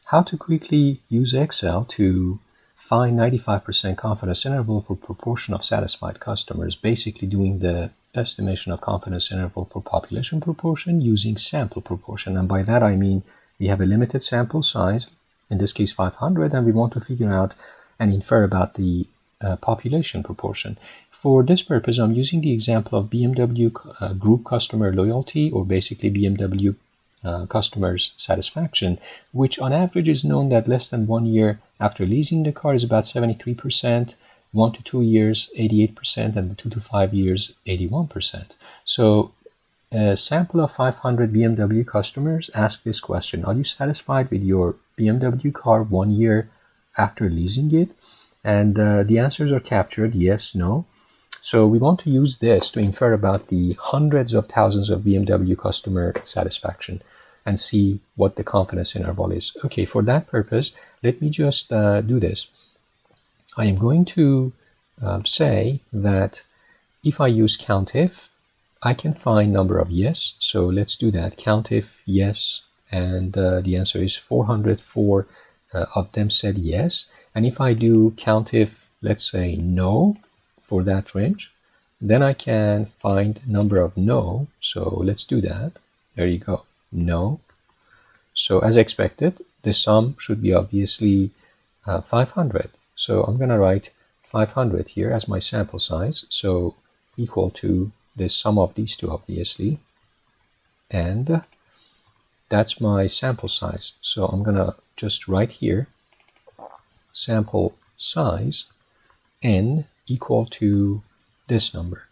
how to quickly use Excel to find 95% confidence interval for proportion of satisfied customers, basically doing the estimation of confidence interval for population proportion using sample proportion. And by that I mean we have a limited sample size, in this case 500, and we want to figure out and infer about the population proportion. For this purpose, I'm using the example of BMW Group Customer Loyalty, or basically BMW customers satisfaction, which on average is known that less than 1 year after leasing the car is about 73%, 1 to 2 years 88%, and 2 to 5 years 81%. So a sample of 500 BMW customers ask this question: are you satisfied with your BMW car 1 year after leasing it? And the answers are captured: yes, no. So we want to use this to infer about the hundreds of thousands of BMW customer satisfaction and see what the confidence interval is. Okay, for that purpose, let me just do this. I am going to say that if I use COUNTIF, I can find number of yes. So let's do that. COUNTIF yes, and the answer is 404 of them said yes. And if I do COUNTIF, let's say no, for that range, then I can find number of no. So let's do that. There you go, no. So as expected, the sum should be obviously 500. So I'm going to write 500 here as my sample size, so equal to the sum of these two, obviously, and that's my sample size. So I'm going to just write here sample size n equal to this number.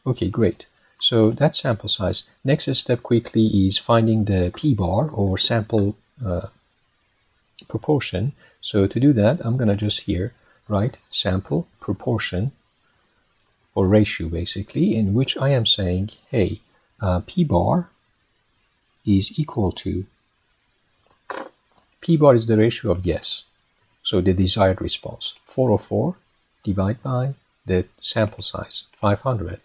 Okay, great. So that's sample size. Next step quickly is finding the p-bar, or sample proportion. So to do that, I'm going to just here write sample proportion, or ratio basically, in which I am saying, hey, p-bar is equal to, p-bar is the ratio of yes, so the desired response, 404 divided by the sample size, 500,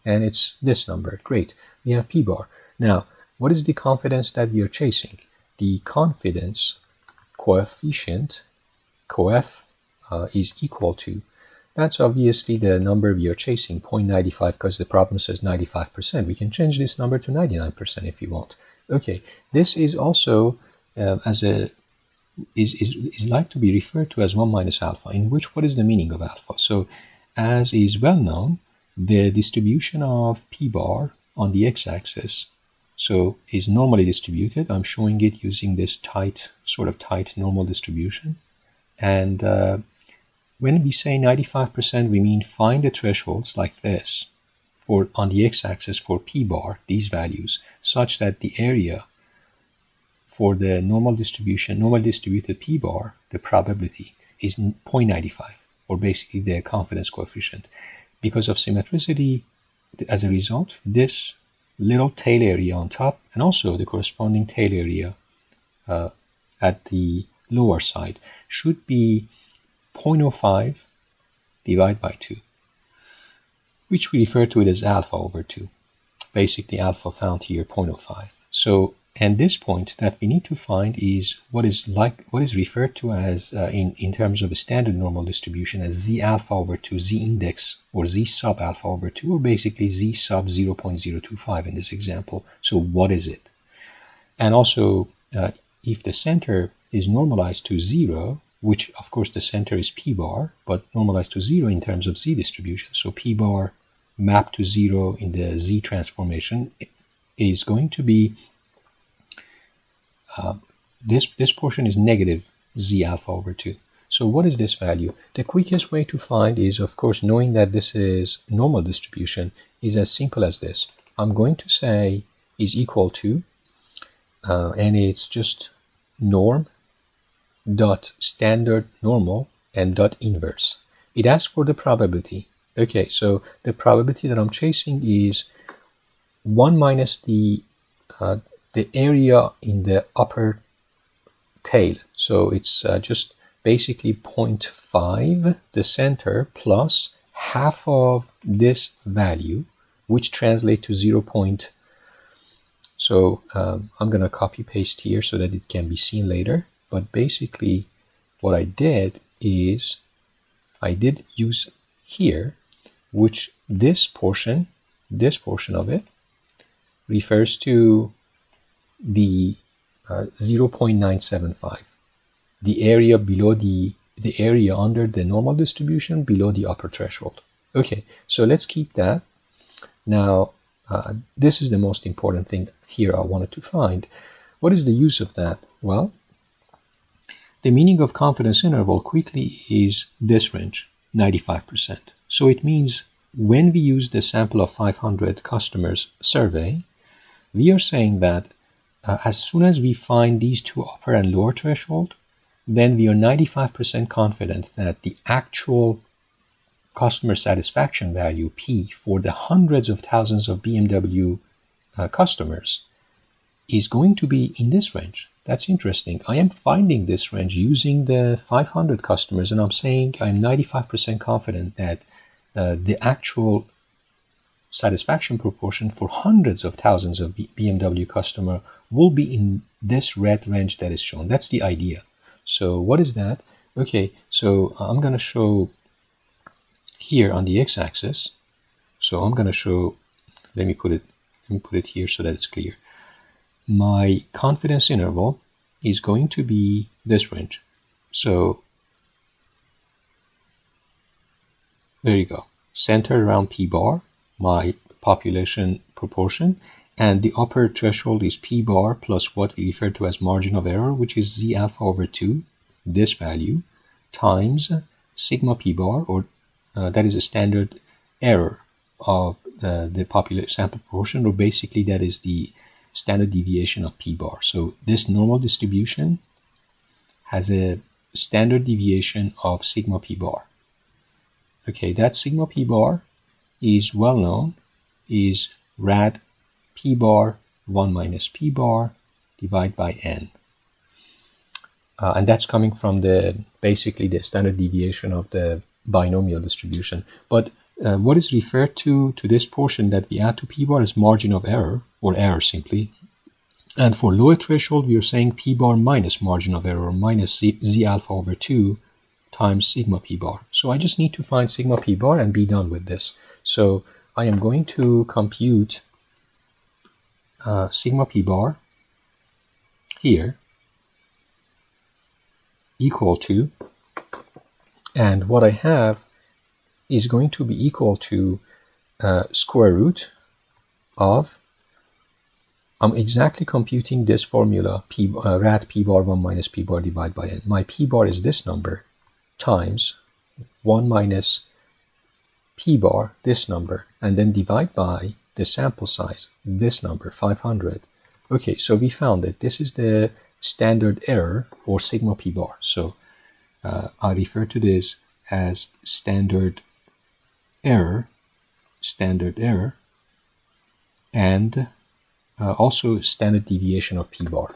and it's this number. Great, we have p-bar. Now, what is the confidence that we are chasing? The confidence coefficient, coef, is equal to, that's obviously the number we are chasing, 0.95, because the problem says 95%. We can change this number to 99% if you want. Okay, this is also is like to be referred to as 1 minus alpha, in which what is the meaning of alpha? So as is well known, the distribution of p-bar on the x-axis so is normally distributed. I'm showing it using this sort of tight normal distribution. And when we say 95%, we mean find the thresholds like this for on the x-axis for p-bar, these values, such that the area for the normal distribution, normal distributed p-bar, the probability is 0.95, or basically the confidence coefficient. Because of symmetricity, as a result, this little tail area on top, and also the corresponding tail area at the lower side, should be 0.05 divided by 2, which we refer to it as alpha over 2. Basically, alpha found here 0.05. So, and this point that we need to find is what is referred to as in terms of a standard normal distribution as z alpha over 2, z index, or z sub alpha over 2, or basically z sub 0.025 in this example. So what is it? And also, if the center is normalized to 0, which of course the center is p-bar, but normalized to 0 in terms of z distribution, so p-bar mapped to 0 in the z transformation is going to be this portion is negative z alpha over 2. So what is this value? The quickest way to find is, of course, knowing that this is normal distribution, is as simple as this. I'm going to say is equal to, and it's just norm dot standard normal and dot inverse. It asks for the probability. Okay, so the probability that I'm chasing is 1 minus the area in the upper tail. So it's just basically 0.5, the center, plus half of this value, which translates to 0. So I'm going to copy paste here so that it can be seen later. but basically what I did is I did use here, which this portion of it refers to the 0.975, the area below the area under the normal distribution below the upper threshold. Okay, so let's keep that. Now, this is the most important thing here I wanted to find. What is the use of that? Well, the meaning of confidence interval quickly is this range, 95%. So it means when we use the sample of 500 customers survey, we are saying that as soon as we find these two upper and lower threshold, then we are 95% confident that the actual customer satisfaction value, P, for the hundreds of thousands of BMW customers is going to be in this range. That's interesting. I am finding this range using the 500 customers, and I'm saying I'm 95% confident that the actual satisfaction proportion for hundreds of thousands of BMW customer will be in this red range that is shown. That's the idea. So what is that? Okay, so I'm going to show here on the x-axis. So I'm going to show, let me put it here so that it's clear. My confidence interval is going to be this range. So there you go. Centered around P bar, my population proportion, and the upper threshold is P bar plus what we refer to as margin of error, which is Z alpha over 2, this value, times sigma P bar, or that is a standard error of the population sample proportion, or basically that is the standard deviation of P bar. So this normal distribution has a standard deviation of sigma P bar. Okay, that sigma P bar is well known, is rad P bar 1 minus P bar divided by N. And that's coming from basically the standard deviation of the binomial distribution. But what is referred to this portion that we add to P bar is margin of error, or error simply. And for lower threshold, we are saying P bar minus margin of error, minus Z alpha over 2 times sigma P bar. So I just need to find sigma P bar and be done with this. So I am going to compute sigma P bar here equal to, and what I have is going to be equal to square root of, I'm exactly computing this formula, rad P bar 1 minus P bar divided by N. My P bar is this number times 1 minus P bar, this number, and then divide by the sample size, this number, 500. Okay, so we found it. This is the standard error, or sigma P bar. So I refer to this as standard error, and also standard deviation of P bar.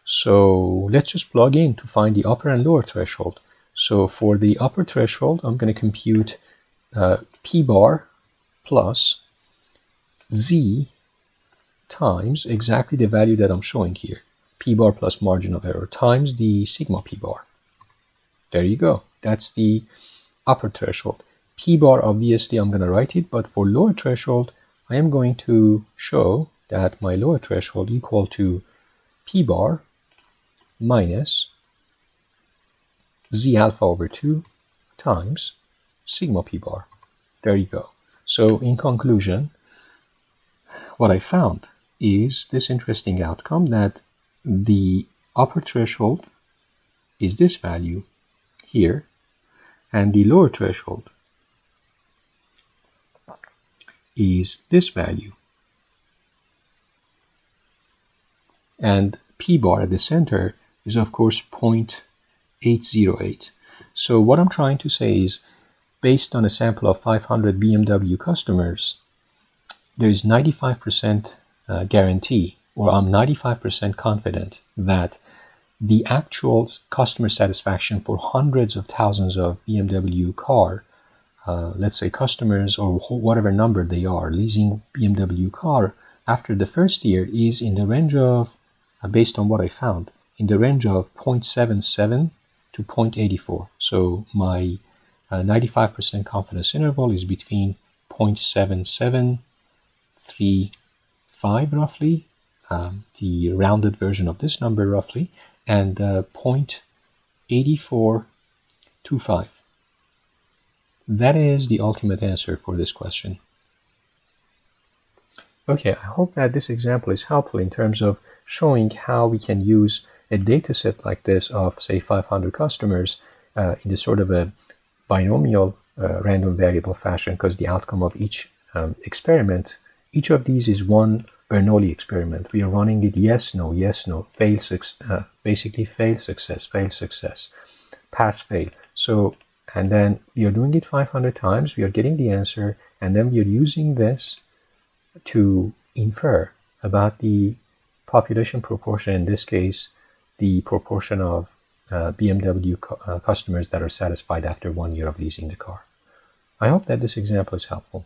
So let's just plug in to find the upper and lower threshold. So for the upper threshold, I'm going to compute P bar plus Z times exactly the value that I'm showing here, P bar plus margin of error, times the sigma P bar. There you go. That's the upper threshold. P bar, obviously, I'm going to write it, but for lower threshold, I am going to show that my lower threshold equal to P bar minus Z alpha over 2 times sigma P bar. There you go. So in conclusion, what I found is this interesting outcome, that the upper threshold is this value here, and the lower threshold is this value. And P bar at the center is, of course, 0.808. So what I'm trying to say is, based on a sample of 500 BMW customers, there is 95% guarantee, or I'm 95% confident that the actual customer satisfaction for hundreds of thousands of BMW car, let's say customers or whatever number they are, leasing BMW car, after the first year is in the range of, based on what I found, in the range of 0.77 to 0.84. So my 95% confidence interval is between 0.7735 roughly, the rounded version of this number roughly, and 0.8425. That is the ultimate answer for this question. Okay, I hope that this example is helpful in terms of showing how we can use a data set like this of, say, 500 customers in a sort of a binomial random variable fashion, because the outcome of each experiment, each of these is one Bernoulli experiment. We are running it yes, no, fail, basically fail, success, pass, fail. So, and then we are doing it 500 times, we are getting the answer, and then we are using this to infer about the population proportion, in this case, the proportion of BMW customers that are satisfied after 1 year of leasing the car. I hope that this example is helpful.